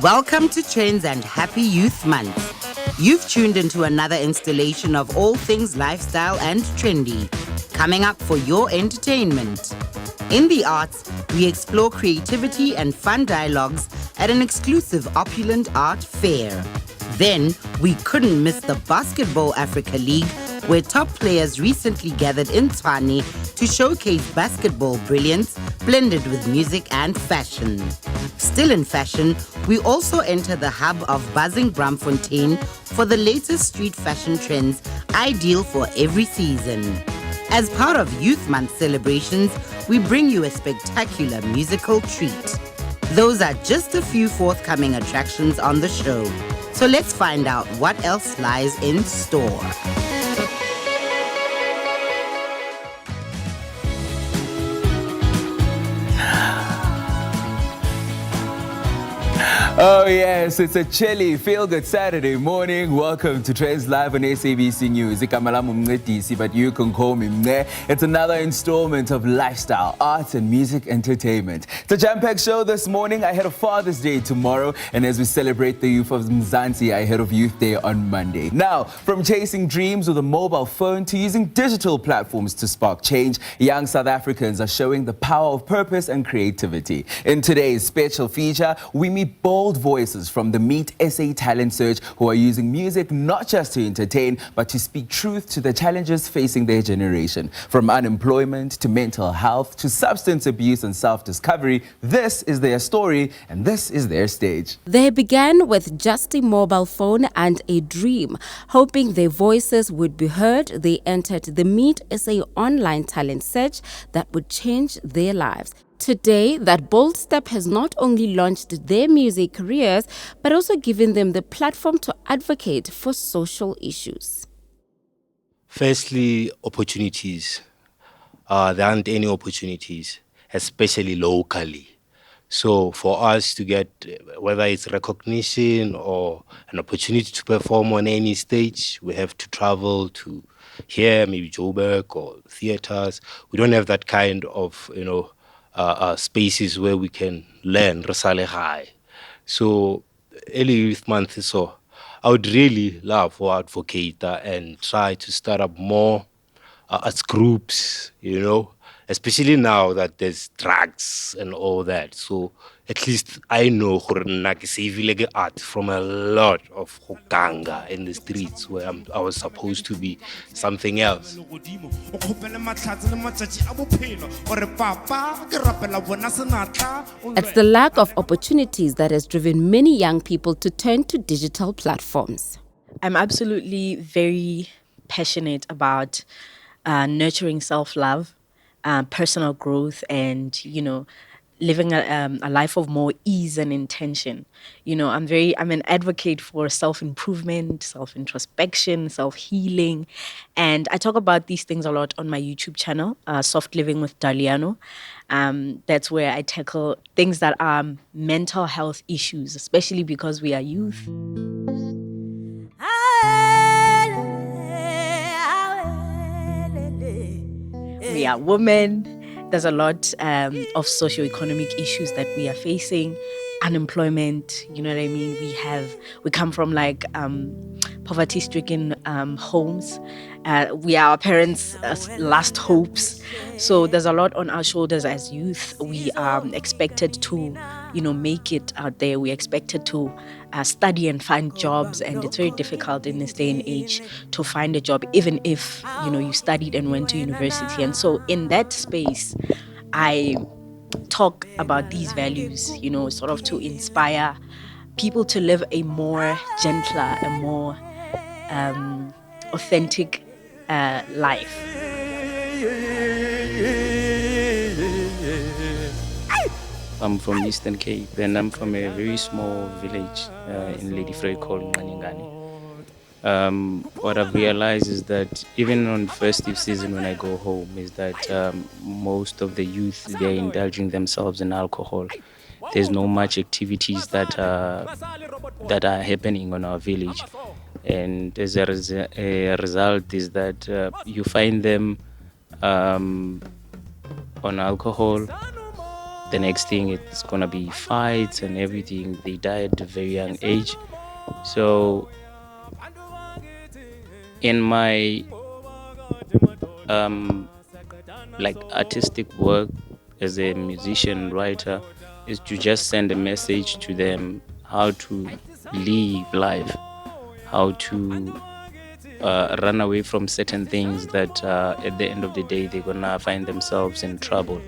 Welcome to Trendz and Happy Youth Month. You've tuned into another installation of all things lifestyle and trendy, coming up for your entertainment. In the arts, we explore creativity and fun dialogues at an exclusive opulent art fair. Then, we couldn't miss the Basketball Africa League, where top players recently gathered in Tshwane to showcase basketball brilliance blended with music and fashion. Still in fashion, we also enter the hub of buzzing Braamfontein for the latest street fashion trends ideal for every season. As part of Youth Month celebrations, we bring you a spectacular musical treat. Those are just a few forthcoming attractions on the show. So let's find out what else lies in store. Oh yes, it's a chilly, feel-good Saturday morning. Welcome to Trendz Live on SABC News. But you can call me Mne. It's another installment of lifestyle, arts and music entertainment. It's a jam-packed show this morning ahead of Father's Day tomorrow, and as we celebrate the youth of Mzansi ahead of Youth Day on Monday. Now, from chasing dreams with a mobile phone to using digital platforms to spark change, young South Africans are showing the power of purpose and creativity. In today's special feature, we meet bold voices from the Meet SA Talent Search who are using music not just to entertain, but to speak truth to the challenges facing their generation. From unemployment to mental health to substance abuse and self-discovery, this is their story and this is their stage. They began with just a mobile phone and a dream. Hoping their voices would be heard, they entered the Meet SA online talent search that would change their lives. Today, that bold step has not only launched their music careers, but also given them the platform to advocate for social issues. Firstly, opportunities. There aren't any opportunities, especially locally. So for us to get, whether it's recognition or an opportunity to perform on any stage, we have to travel to here, maybe Joburg or theaters. We don't have that kind of, spaces where we can learn resale high. So early youth month, so I would really love to advocate and try to start up more as groups, especially now that there's drugs and all that. So at least I know gore art from a lot of hokanga in the streets where I was supposed to be something else. It's the lack of opportunities that has driven many young people to turn to digital platforms. I'm absolutely very passionate about nurturing self-love, personal growth, and, living a life of more ease and intention. I'm an advocate for self-improvement, self-introspection, self-healing. And I talk about these things a lot on my YouTube channel, Soft Living with Daliano. That's where I tackle things that are mental health issues, especially because we are youth. We are women. There's a lot of socioeconomic issues that we are facing. Unemployment, you know what I mean? We come from poverty-stricken homes. We are our parents' last hopes. So there's a lot on our shoulders as youth. We are expected to, make it out there. We're expected to study and find jobs, and it's very difficult in this day and age to find a job, even if, you studied and went to university. And so in that space, I talk about these values, sort of to inspire people to live a more gentler, a more authentic life. I'm from Eastern Cape, and I'm from a very small village in Lady Frey called Nganingani. What I've realized is that even on festive season when I go home is that most of the youth, they're indulging themselves in alcohol. There's no much activities that are happening on our village. And as a result is that you find them on alcohol, the next thing it's gonna be fights and everything. They die at a very young age. So in my like artistic work as a musician writer is to just send a message to them how to live life, how to run away from certain things that at the end of the day they're gonna find themselves in trouble.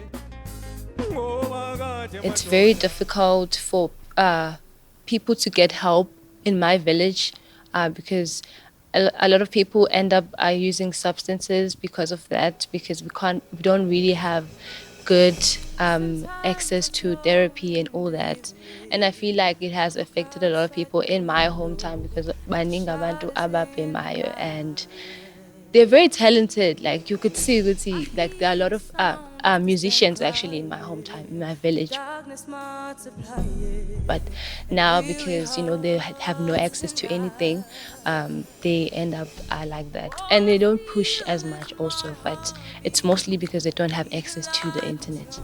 It's very difficult for people to get help in my village because a lot of people end up using substances because of that, because we don't really have good access to therapy and all that. And I feel like it has affected a lot of people in my hometown because baningi abantu ababhemayo and they're very talented. Like you could see, like there are a lot of musicians actually in my hometown, in my village. But now because they have no access to anything, they end up like that, and they don't push as much also. But it's mostly because they don't have access to the internet.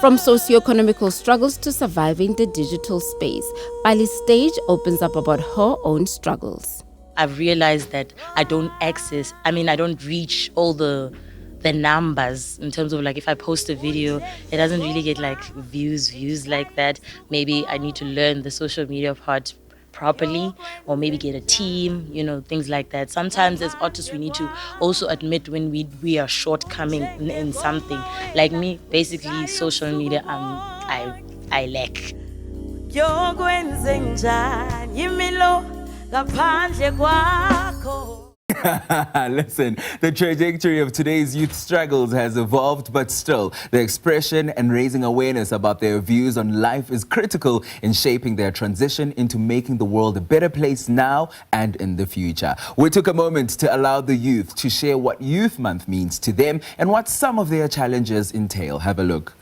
From socioeconomical struggles to surviving the digital space, Bali's stage opens up about her own struggles. I've realized that I don't reach all the numbers in terms of like if I post a video, it doesn't really get like views like that. Maybe I need to learn the social media part properly, or maybe get a team, things like that. Sometimes as artists we need to also admit when we are shortcoming in something. Like me, basically social media I lack. Listen, the trajectory of today's youth struggles has evolved, but still, the expression and raising awareness about their views on life is critical in shaping their transition into making the world a better place now and in the future. We took a moment to allow the youth to share what Youth Month means to them and what some of their challenges entail. Have a look.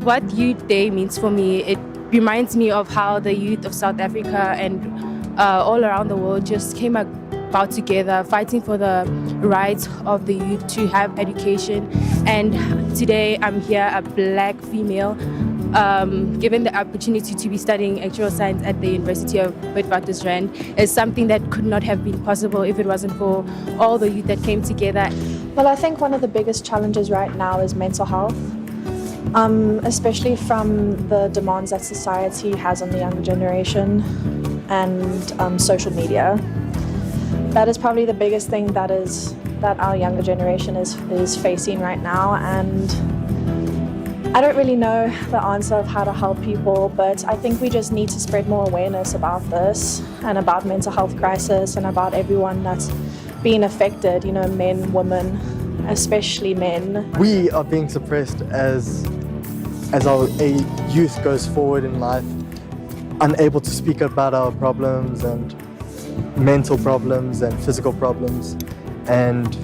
What Youth Day means for me, it reminds me of how the youth of South Africa and all around the world just came about together, fighting for the rights of the youth to have education. And today I'm here, a black female, given the opportunity to be studying actuarial science at the University of Witwatersrand is something that could not have been possible if it wasn't for all the youth that came together. Well, I think one of the biggest challenges right now is mental health. Especially from the demands that society has on the younger generation and social media. That is probably the biggest thing that our younger generation is facing right now, and I don't really know the answer of how to help people, but I think we just need to spread more awareness about this and about mental health crisis and about everyone that's being affected, men, women, especially men. We are being suppressed as our youth goes forward in life, unable to speak about our problems and mental problems and physical problems, and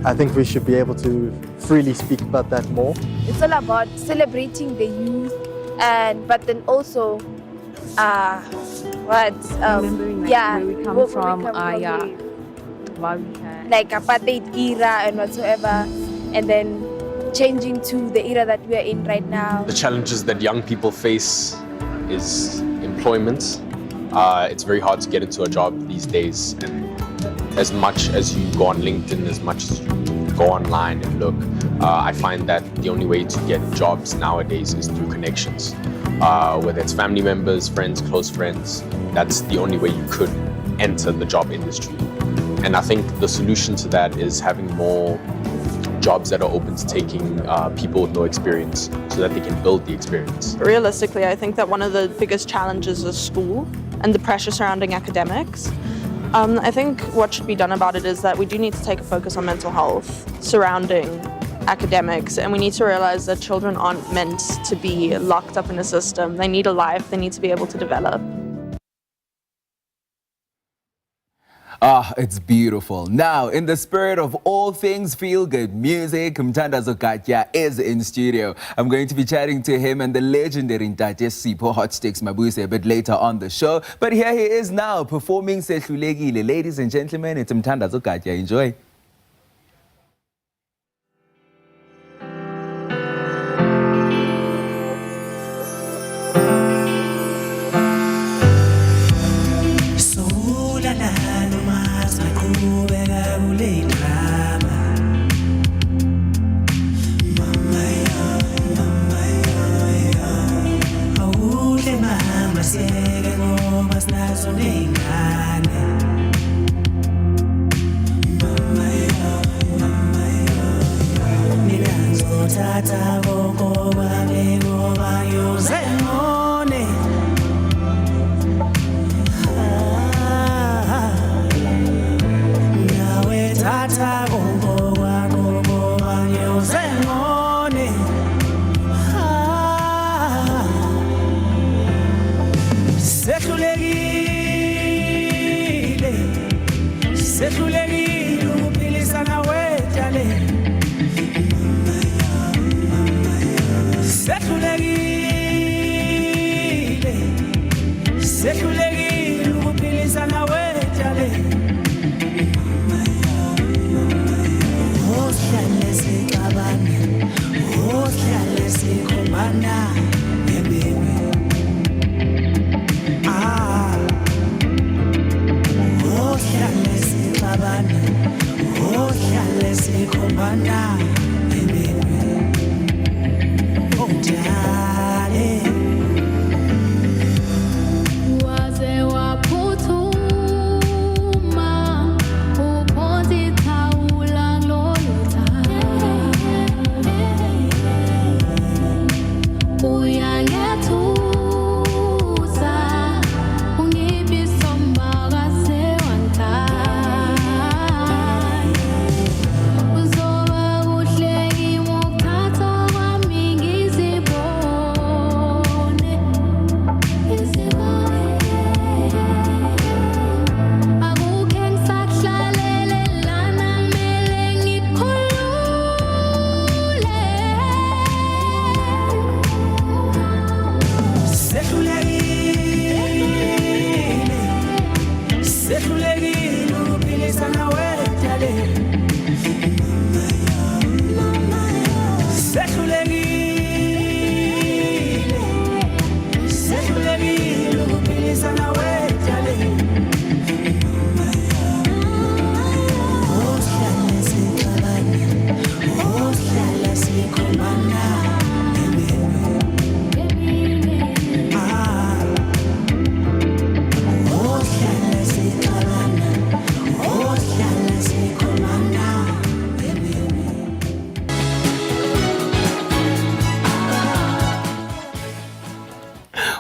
I think we should be able to freely speak about that more. It's all about celebrating the youth, but then also remembering where we come from, like apartheid era and whatsoever, and then changing to the era that we are in right now. The challenges that young people face is employment. It's very hard to get into a job these days, and as much as you go on LinkedIn, as much as you go online and look, I find that the only way to get jobs nowadays is through connections. Whether it's family members, friends, close friends, that's the only way you could enter the job industry. And I think the solution to that is having more jobs that are open to taking people with no experience so that they can build the experience. Realistically, I think that one of the biggest challenges is school and the pressure surrounding academics. I think what should be done about it is that we do need to take a focus on mental health surrounding academics, and we need to realize that children aren't meant to be locked up in a system. They need a life, they need to be able to develop. It's beautiful. Now, in the spirit of all things feel-good music, Mthandazo Gatya is in studio. I'm going to be chatting to him and the legendary Sipho Hotstix Mabuse a bit later on the show. But here he is now, performing Sehlulekile. Ladies and gentlemen, it's Mthandazo Gatya. Enjoy.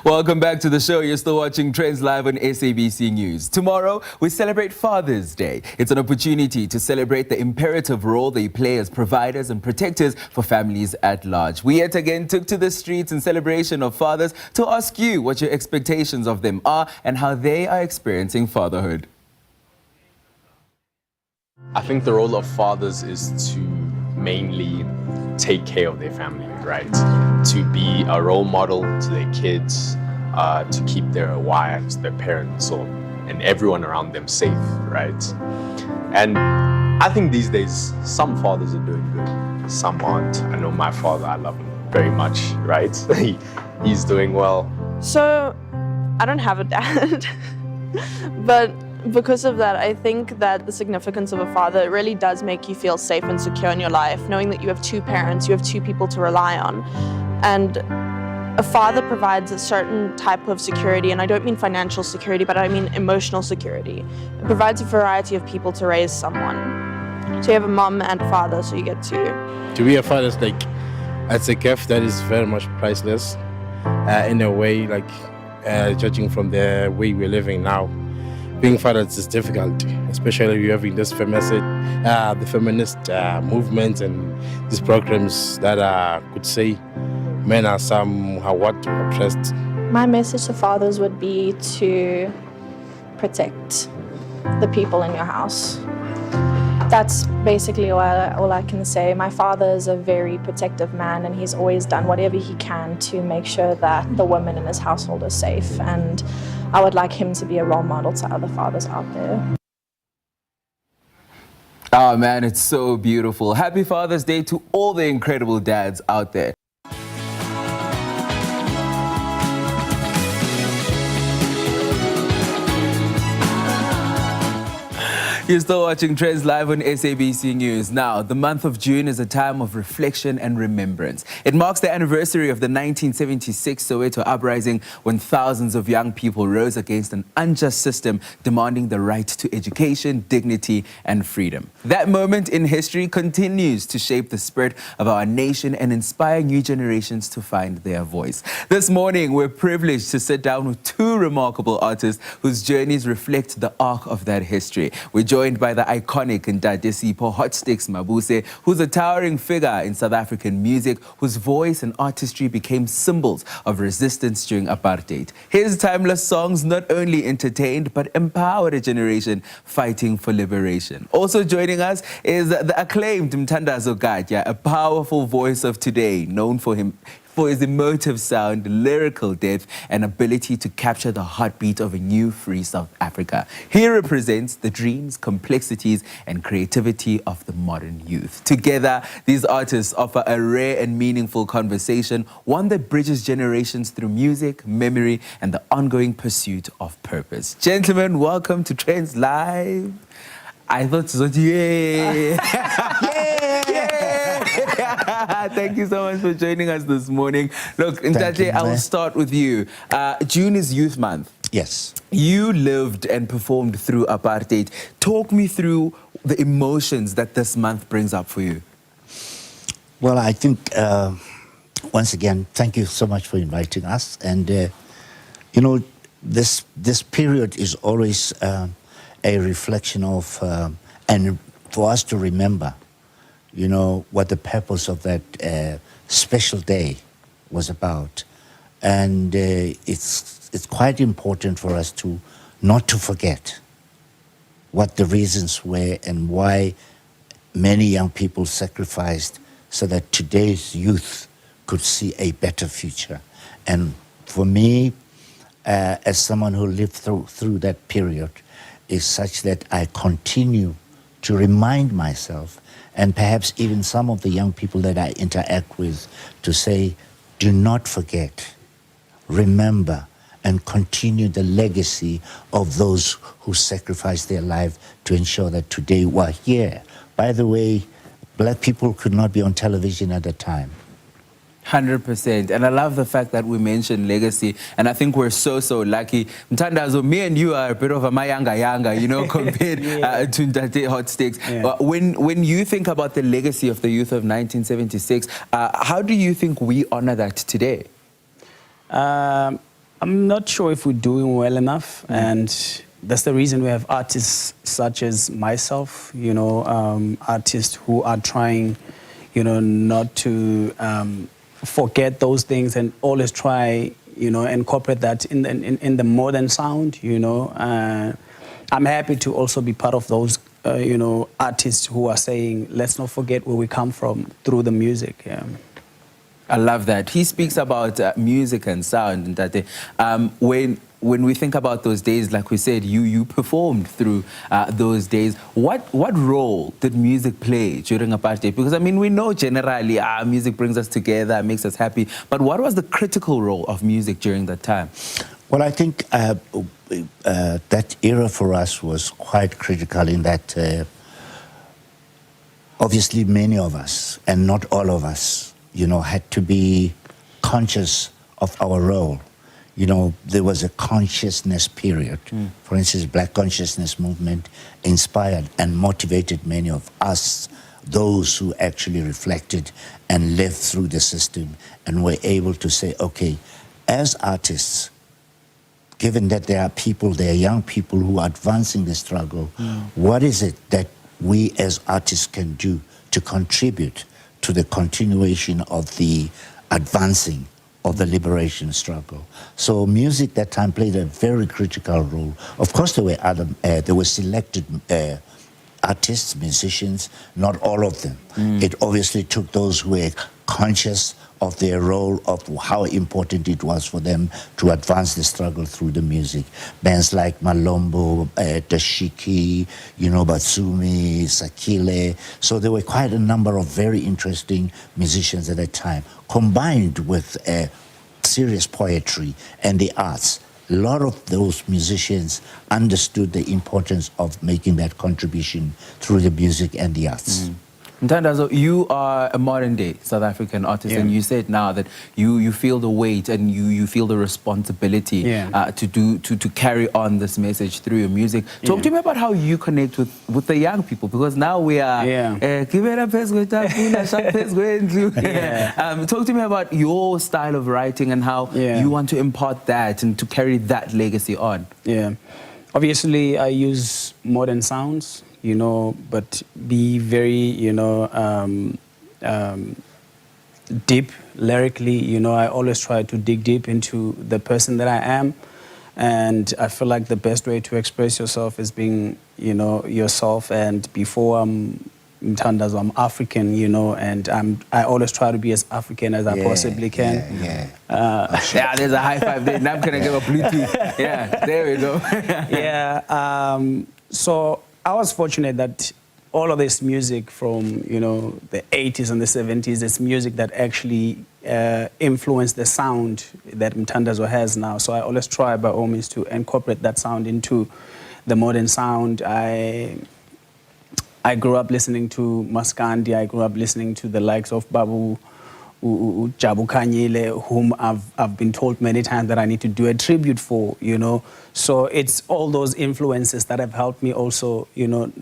Welcome back to the show. You're still watching Trendz live on SABC News. Tomorrow, we celebrate Father's Day. It's an opportunity to celebrate the imperative role they play as providers and protectors for families at large. We yet again took to the streets in celebration of fathers to ask you what your expectations of them are and how they are experiencing fatherhood. I think the role of fathers is to mainly take care of their family, right? To be a role model to their kids, to keep their wives, their parents, and everyone around them safe, right? And I think these days, some fathers are doing good, some aren't. I know my father, I love him very much, right? He's doing well. So, I don't have a dad, but because of that, I think that the significance of a father, it really does make you feel safe and secure in your life, knowing that you have two parents, you have two people to rely on. And a father provides a certain type of security, and I don't mean financial security, but I mean emotional security. It provides a variety of people to raise someone. So you have a mom and a father, so you get two. To be a father is like, it's a gift that is very much priceless in a way, like judging from the way we're living now. Being fathers is difficult, especially if you're having this the feminist movement and these programs that could say men are somehow oppressed. My message to fathers would be to protect the people in your house. That's basically all I can say. My father is a very protective man, and he's always done whatever he can to make sure that the women in his household are safe. And I would like him to be a role model to other fathers out there. Oh man, it's so beautiful. Happy Father's Day to all the incredible dads out there. You're still watching Trendz live on SABC News. Now, the month of June is a time of reflection and remembrance. It marks the anniversary of the 1976 Soweto Uprising, when thousands of young people rose against an unjust system demanding the right to education, dignity, and freedom. That moment in history continues to shape the spirit of our nation and inspire new generations to find their voice. This morning, we're privileged to sit down with two remarkable artists whose journeys reflect the arc of that history. We're joined by the iconic Sipho Hotstix Mabuse, who's a towering figure in South African music, whose voice and artistry became symbols of resistance during apartheid. His timeless songs not only entertained, but empowered a generation fighting for liberation. Also joining us is the acclaimed Mthandazo Gatya, a powerful voice of today, known for his emotive sound, lyrical depth, and ability to capture the heartbeat of a new free South Africa. He represents the dreams, complexities, and creativity of the modern youth. Together, these artists offer a rare and meaningful conversation, one that bridges generations through music, memory, and the ongoing pursuit of purpose. Gentlemen, welcome to Trendz Live. I thought so. Yeah. Thank you so much for joining us this morning. Look, Ntate, I will start with you. June is Youth Month. Yes. You lived and performed through apartheid. Talk me through the emotions that this month brings up for you. Well, I think, once again, thank you so much for inviting us. And, you know, this period is always a reflection of, and for us to remember, you know, what the purpose of that special day was about. And it's quite important for us to not to forget what the reasons were and why many young people sacrificed so that today's youth could see a better future. And for me, as someone who lived through that period, is such that I continue to remind myself, and perhaps even some of the young people that I interact with, to say, do not forget, remember, and continue the legacy of those who sacrificed their life to ensure that today we're here. By the way, black people could not be on television at the time. 100%. And I love the fact that we mentioned legacy. And I think we're so lucky. Mthandazo, me and you are a bit of a mayanga, you know, compared to Ntate Hotstix. Yeah. When you think about the legacy of the youth of 1976, how do you think we honor that today? I'm not sure if we're doing well enough. And that's the reason we have artists such as myself, you know, artists who are trying, you know, not to forget those things and always try, you know, incorporate that in the modern sound, you know. I'm happy to also be part of those, you know, artists who are saying, let's not forget where we come from through the music. Yeah. I love that. He speaks about music and sound, and that when we think about those days, like we said, you performed through those days. What role did music play during apartheid? Because, I mean, we know generally music brings us together, makes us happy. But what was the critical role of music during that time? Well, I think that era for us was quite critical in that obviously many of us, and not all of us, you know, had to be conscious of our role. You know, there was a consciousness period. For instance, Black Consciousness Movement inspired and motivated many of us, those who actually reflected and lived through the system and were able to say, okay, as artists, given that there are young people who are advancing the struggle, what is it that we as artists can do to contribute to the continuation of the advancing of the liberation struggle? So music that time played a very critical role. Of course, there were selected artists, musicians, not all of them. It obviously took those who were conscious of their role, of how important it was for them to advance the struggle through the music. Bands like Malombo, Dashiki, you know, Batsumi, Sakile. So there were quite a number of very interesting musicians at that time, combined with serious poetry and the arts. a lot of those musicians understood the importance of making that contribution through the music and the arts. Mthandazo, you are a modern-day South African artist, and you said now that you feel the weight and you feel the responsibility to carry on this message through your music. Talk to me about how you connect with the young people, because now we are talk to me about your style of writing and how you want to impart that and to carry that legacy on. Obviously I use modern sounds, you know, but be very, you know, deep lyrically. You know, I always try to dig deep into the person that I am, and I feel like the best way to express yourself is being, you know, yourself. And before I'm Mthandazo, I'm African, you know, and I always try to be as African as I possibly can. There's a high five there. Now I'm gonna give a Bluetooth. There we go. So I was fortunate that all of this music from, you know, the 80s and the 70s, this music that actually influenced the sound that Mthandazo has now. So I always try by all means to incorporate that sound into the modern sound. I grew up listening to Maskandi. I grew up listening to the likes of Babu, Jabu Conhill, whom I've been told many times that I need to do a tribute for, you know. So it's all those influences that have helped me also, you know,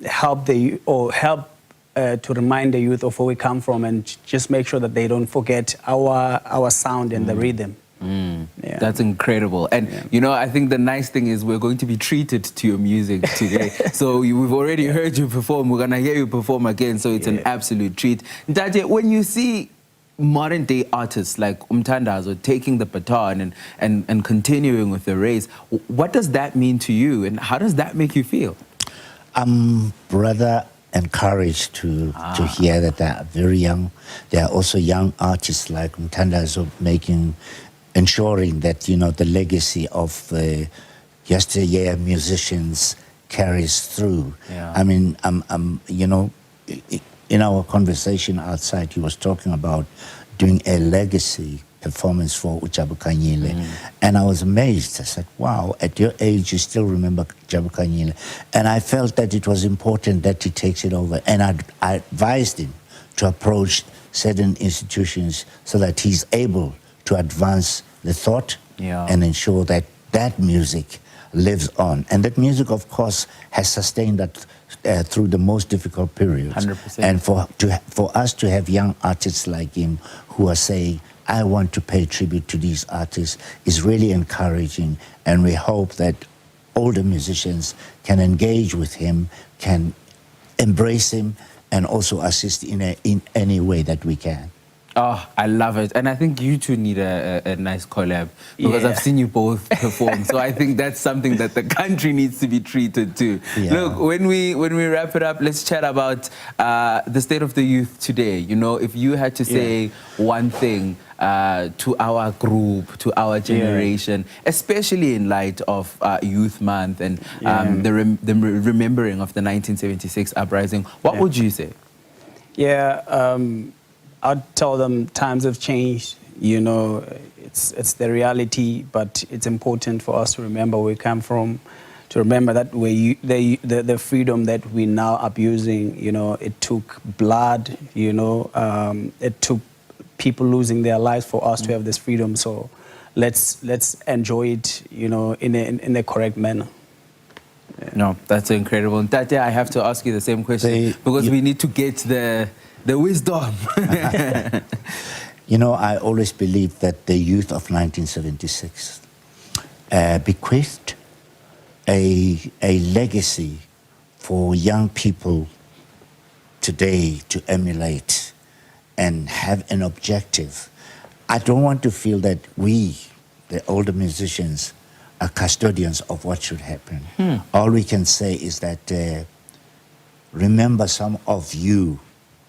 help to remind the youth of where we come from and just make sure that they don't forget our sound and the rhythm. That's incredible. And you know, I think the nice thing is we're going to be treated to your music today. So we've already heard you perform. We're gonna hear you perform again. So it's an absolute treat. Ntate, when you see modern day artists like Mthandazo taking the baton and continuing with the race, what does that mean to you, and how does that make you feel? I'm rather encouraged to hear that they are very young. There are also young artists like Mthandazo ensuring that, you know, the legacy of yesteryear musicians carries through. I mean, you know, in our conversation outside, he was talking about doing a legacy performance for Jabu Conhill. And I was amazed. I said, wow, at your age, you still remember Jabu Conhill. And I felt that it was important that he takes it over. And I advised him to approach certain institutions so that he's able to advance the thought and ensure that that music lives on. And that music, of course, has sustained that through the most difficult periods. 100%. And for us to have young artists like him who are saying, I want to pay tribute to these artists, is really encouraging. And we hope that older musicians can engage with him, can embrace him, and also assist in any way that we can. Oh, I love it. And I think you two need a nice collab, because I've seen you both perform. So I think that's something that the country needs to be treated to. Look, when we wrap it up, let's chat about the state of the youth today. You know, if you had to say one thing to our group, to our generation, especially in light of Youth Month and the remembering of the 1976 uprising, what would you say? I'd tell them times have changed. You know, it's the reality, but it's important for us to remember where we come from, to remember that the freedom that we now abusing, you know, it took blood, you know, it took people losing their lives for us to have this freedom. So let's enjoy it, you know, in a correct manner. No, that's incredible. And Tate, I have to ask you the same question, because we need to get the wisdom. You know, I always believed that the youth of 1976 bequeathed a legacy for young people today to emulate and have an objective. I don't want to feel that we, the older musicians, are custodians of what should happen. All we can say is that remember some of you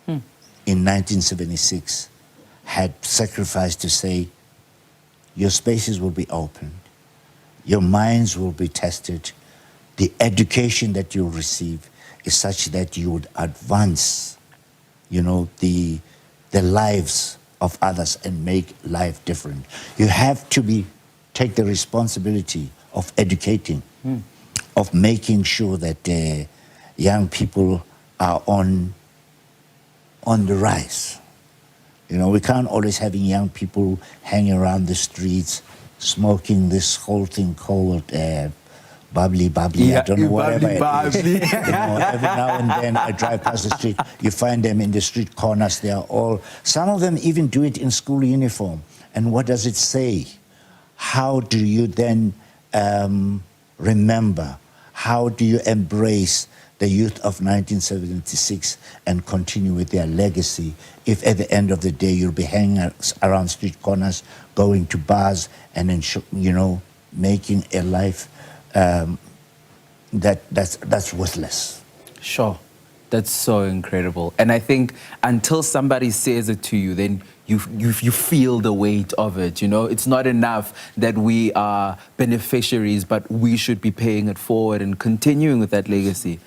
in 1976 had sacrificed to say your spaces will be opened, your minds will be tested, the education that you'll receive is such that you would advance, you know, the lives of others and make life different. You have to be take the responsibility of educating, of making sure that young people are on the rise. You know, we can't always having young people hanging around the streets, smoking this whole thing called bubbly, Yeah, I don't know, whatever bubbly. it is. You know, every now and then I drive past the street, you find them in the street corners. They are all, some of them even do it in school uniform. And what does it say? How do you then remember? How do you embrace the youth of 1976 and continue with their legacy if at the end of the day you'll be hanging around street corners, going to bars, and then, you know, making a life that's worthless? Sure. That's so incredible. And I think until somebody says it to you, then you feel the weight of it, you know? It's not enough that we are beneficiaries, but we should be paying it forward and continuing with that legacy.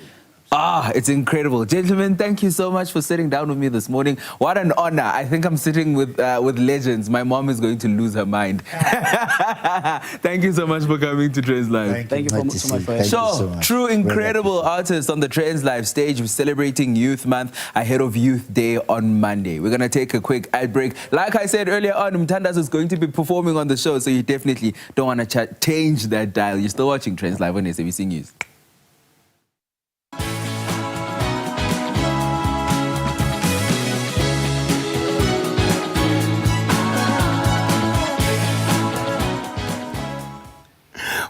It's incredible. Gentlemen, thank you so much for sitting down with me this morning. What an honor. I think I'm sitting with legends. My mom is going to lose her mind. Thank you so much for coming to Trendz Live. Thank you so much for having me. Sure, true incredible artists on the Trendz Live stage. We're celebrating Youth Month ahead of Youth Day on Monday. We're going to take a quick ad break. Like I said earlier on, Mthandazo is going to be performing on the show, so you definitely don't want to change that dial. You're still watching Trendz Live on SABC News.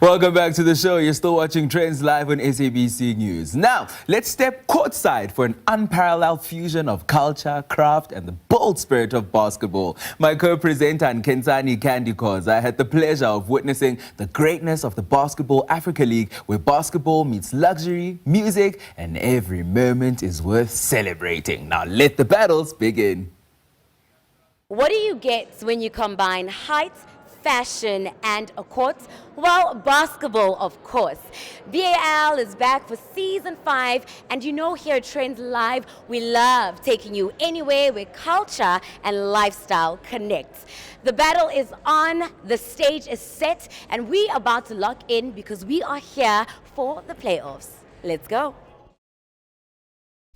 Welcome back to the show. You're still watching Trendz Live on SABC News. Now, let's step courtside for an unparalleled fusion of culture, craft, and the bold spirit of basketball. My co-presenter and Kensani Candy Cause, I had the pleasure of witnessing the greatness of the Basketball Africa League, where basketball meets luxury, music, and every moment is worth celebrating. Now, let the battles begin. What do you get when you combine height, fashion, and a court? Well, basketball, of course. BAL is back for season 5, and you know here at Trendz Live, we love taking you anywhere where culture and lifestyle connect. The battle is on, the stage is set, and we are about to lock in because we are here for the playoffs. Let's go.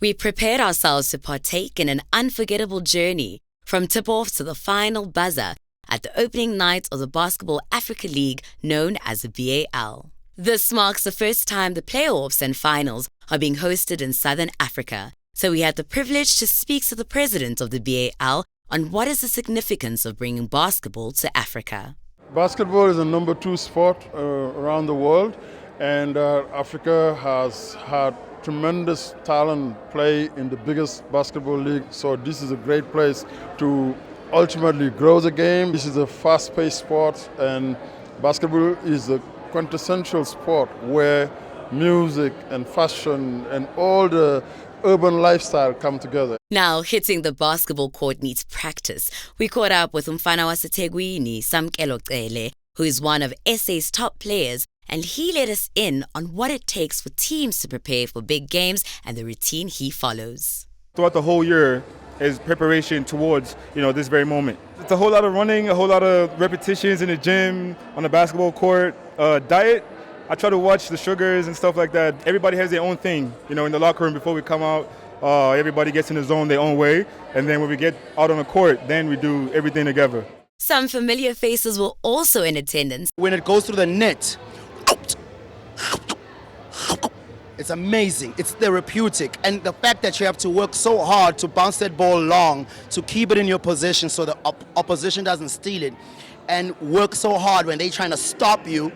We prepared ourselves to partake in an unforgettable journey from tip-off to the final buzzer at the opening night of the Basketball Africa League, known as the BAL. This marks the first time the playoffs and finals are being hosted in Southern Africa, so we had the privilege to speak to the president of the BAL on what is the significance of bringing basketball to Africa. Basketball is the #2 sport around the world, and Africa has had tremendous talent play in the biggest basketball league, so this is a great place to ultimately grow the game. This is a fast-paced sport, and basketball is a quintessential sport where music and fashion and all the urban lifestyle come together. Now, hitting the basketball court needs practice. We caught up with Mthandazo Gatya, who is one of SA's top players, and he let us in on what it takes for teams to prepare for big games and the routine he follows. Throughout the whole year is preparation towards, this very moment. It's a whole lot of running, a whole lot of repetitions in the gym, on the basketball court. Diet, I try to watch the sugars and stuff like that. Everybody has their own thing, in the locker room before we come out. Everybody gets in the zone their own way, and then when we get out on the court, then we do everything together. Some familiar faces were also in attendance. When it goes through the net, it's amazing. It's therapeutic. And the fact that you have to work so hard to bounce that ball long, to keep it in your possession so the opposition doesn't steal it, and work so hard when they're trying to stop you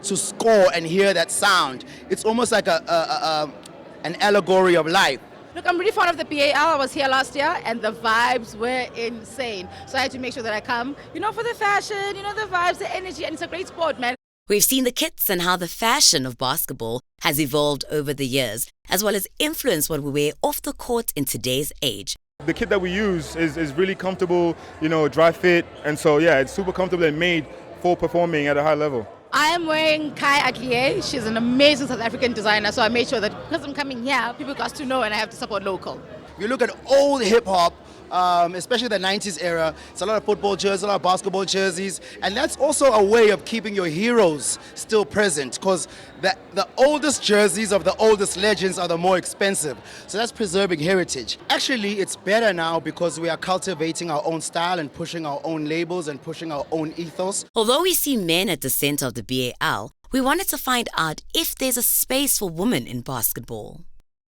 to score and hear that sound. It's almost like an allegory of life. Look, I'm really fond of the BAL. I was here last year and the vibes were insane. So I had to make sure that I come, for the fashion, the vibes, the energy, and it's a great sport, man. We've seen the kits and how the fashion of basketball has evolved over the years, as well as influenced what we wear off the court in today's age. The kit that we use is really comfortable, dry fit, and so it's super comfortable and made for performing at a high level. I am wearing Kai Akliye. She's an amazing South African designer, so I made sure that because I'm coming here, people got to know and I have to support local. You look at old hip-hop, especially the 90s era. It's a lot of football jerseys, a lot of basketball jerseys, and that's also a way of keeping your heroes still present, because the oldest jerseys of the oldest legends are the more expensive. So that's preserving heritage. Actually, it's better now because we are cultivating our own style and pushing our own labels and pushing our own ethos. Although we see men at the center of the BAL, we wanted to find out if there's a space for women in basketball.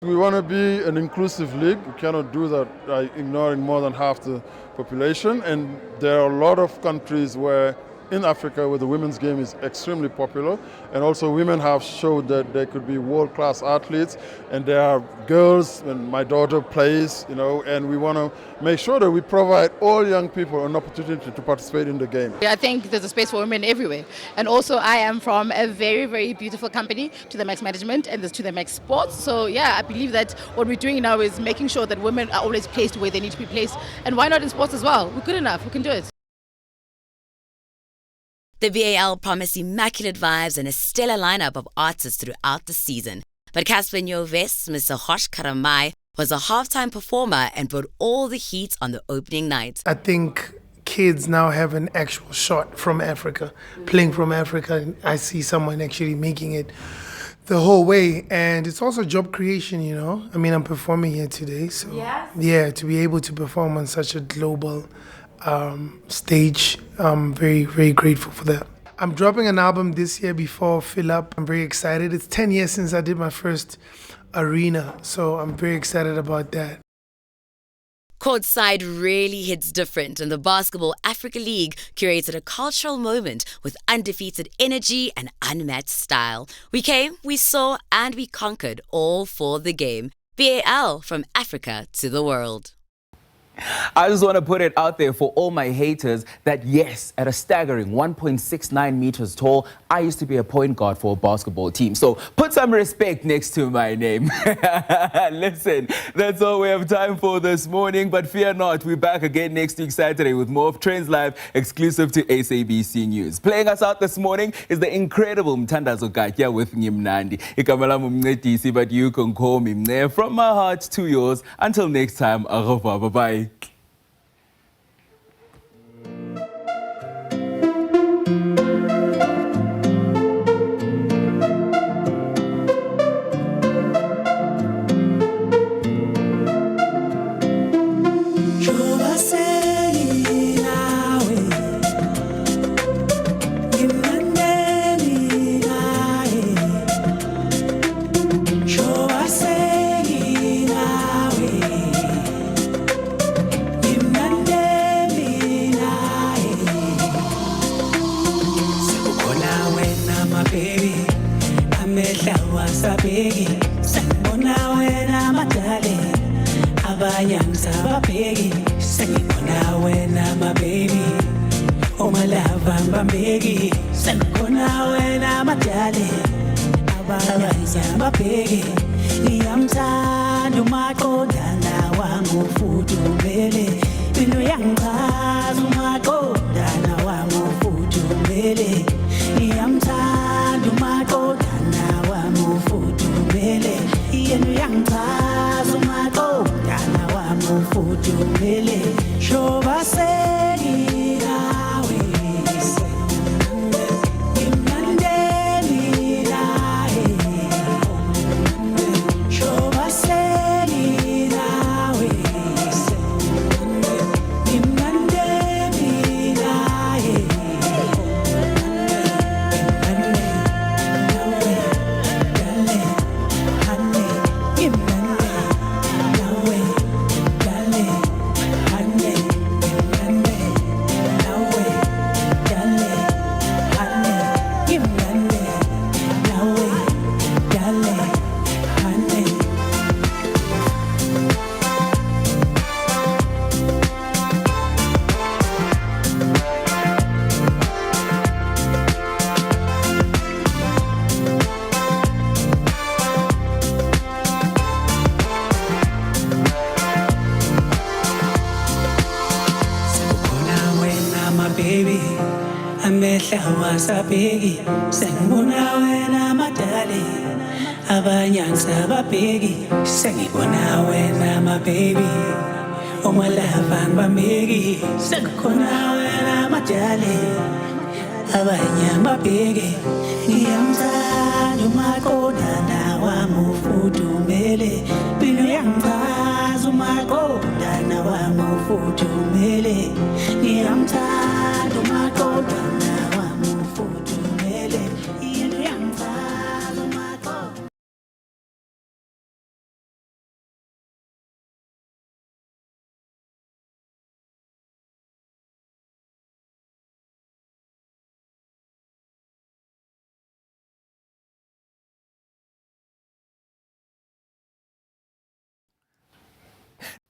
We want to be an inclusive league. We cannot do that by ignoring more than half the population. And there are a lot of countries where in Africa where the women's game is extremely popular, and also women have showed that they could be world-class athletes, and there are girls, and my daughter plays, and we want to make sure that we provide all young people an opportunity to participate in the game. I think there's a space for women everywhere. And also I am from a very, very beautiful company, To The Max Management, and there's To The Max Sports. So yeah, I believe that what we're doing now is making sure that women are always placed where they need to be placed. And why not in sports as well? We're good enough, we can do it. The BAL promised immaculate vibes and a stellar lineup of artists throughout the season. But Casper Nyovest, Mr. Hosh Karamai, was a halftime performer and brought all the heat on the opening night. I think kids now have an actual shot from Africa, playing from Africa. And I see someone actually making it the whole way. And it's also job creation, I mean, I'm performing here today. So yeah, to be able to perform on such a global stage, I'm very, very grateful for that. I'm dropping an album this year before Fill Up. I'm very excited. It's 10 years since I did my first arena, so I'm very excited about that. Courtside really hits different, and the Basketball Africa League curated a cultural moment with undefeated energy and unmatched style. We came, we saw, and we conquered, all for the game. BAL, from Africa to the world. I just want to put it out there for all my haters that yes, at a staggering 1.69 meters tall, I used to be a point guard for a basketball team. So put some respect next to my name. Listen, that's all we have time for this morning, but fear not, we're back again next week Saturday with more of Trendz Live exclusive to SABC News. Playing us out this morning is the incredible Mthandazo Gatya with Ngimnandi. Ikamalamu mncedisi, but you can call me Mne. From my heart to yours. Until next time, au revoir, bye-bye. Sabegi, sengibona wena madali, abanyansa babheki, sengibona wena my baby, Omalava bambeki Sekhona wena majale Abanye mabheke Ngiyamthanda umaqondana wami ufudumele Bino yamchaza umaqondana wami ufudumele Ngiyamthanda